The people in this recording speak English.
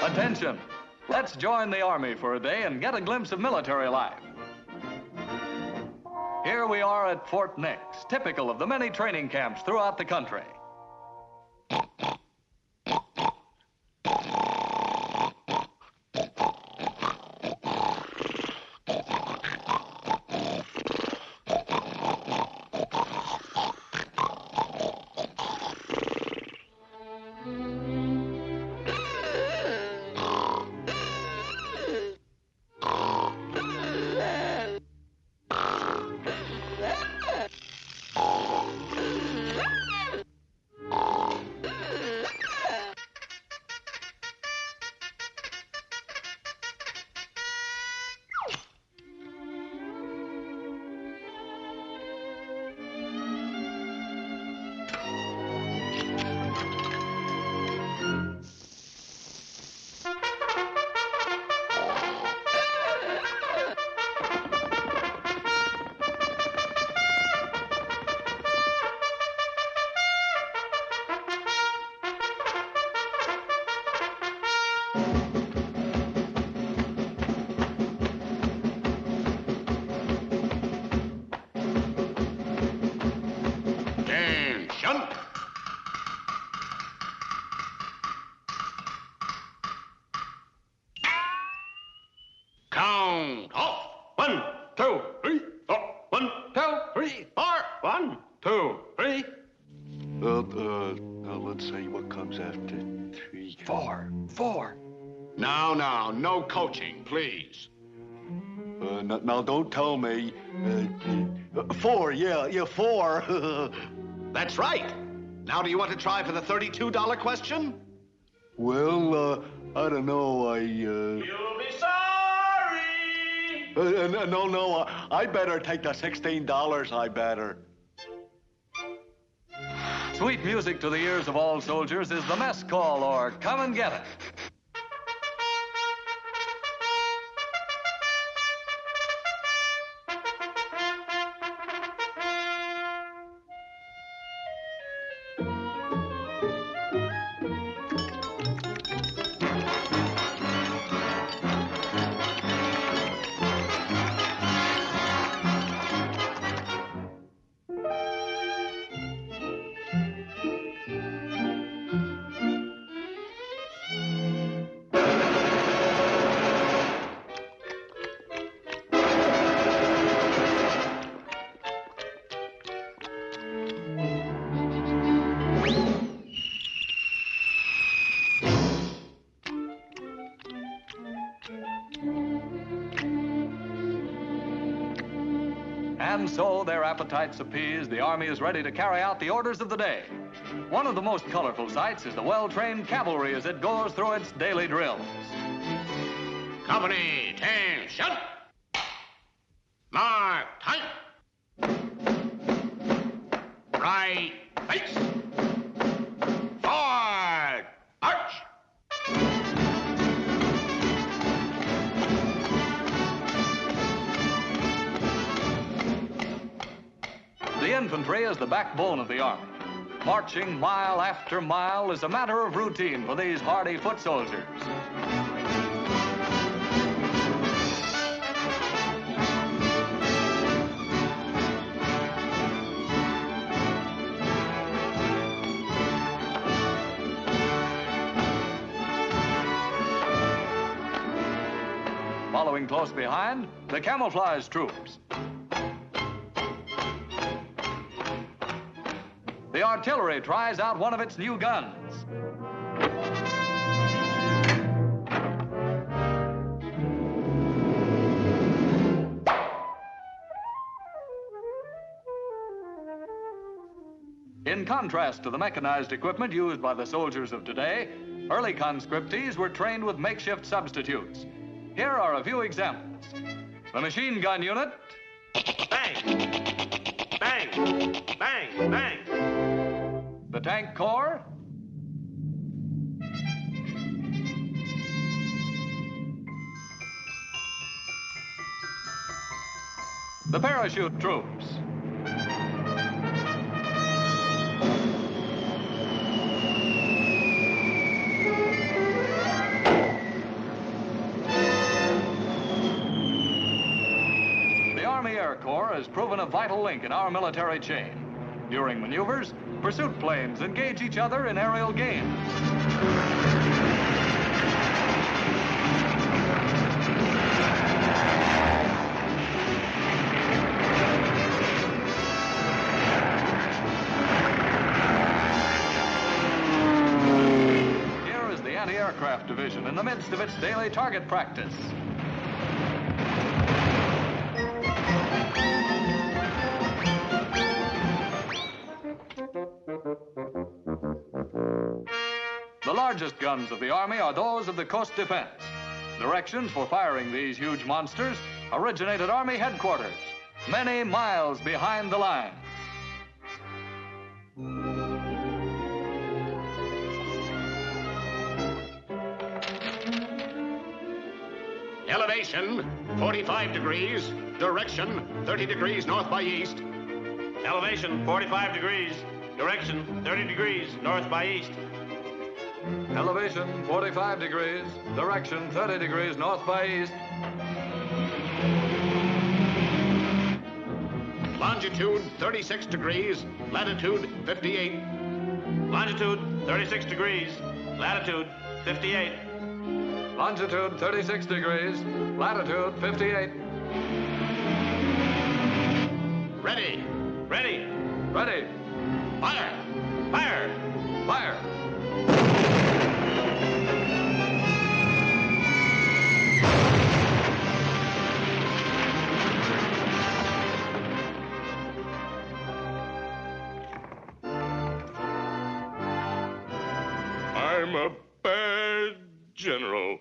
Attention! Let's join the Army for a day and get a glimpse of military life. Here we are at Fort Nix, typical of the many training camps throughout the country. Count off. 1, 2, 3, 4. 1, 2, 3, 4. 1, 2, 3. Let's see what comes after 3. 4. Now, no coaching, please. Now, don't tell me. 4, yeah, 4. That's right. Now, do you want to try for the $32 question? Well, I don't know, You'll be sorry! No, I better take the $16, I better. Sweet music to the ears of all soldiers is the mess call, or come and get it. And so, their appetites appeased, the Army is ready to carry out the orders of the day. One of the most colorful sights is the well-trained cavalry as it goes through its daily drills. Company, attention! Mark, time! Right, face! Forward, march! The infantry is the backbone of the Army. Marching mile after mile is a matter of routine for these hardy foot soldiers. Following close behind, the camouflage troops. The artillery tries out one of its new guns. In contrast to the mechanized equipment used by the soldiers of today, early conscriptees were trained with makeshift substitutes. Here are a few examples. The machine gun unit. Bang! Bang! Bang! Bang! The tank corps. The parachute troops. Corps has proven a vital link in our military chain. During maneuvers, pursuit planes engage each other in aerial games. Here is the Anti-Aircraft Division in the midst of its daily target practice. The largest guns of the Army are those of the Coast Defense. Directions for firing these huge monsters originate at Army headquarters, many miles behind the lines. Elevation, 45 degrees. Direction, 30 degrees north by east. Elevation 45 degrees. Direction 30 degrees north by east. Elevation 45 degrees, direction 30 degrees north by east. Longitude, 36 degrees. Latitude, 58. Longitude 36 degrees. Latitude 58. Longitude 36 degrees, latitude 58. Ready. Ready. Ready. Fire. Fire. Fire. I'm a bad general.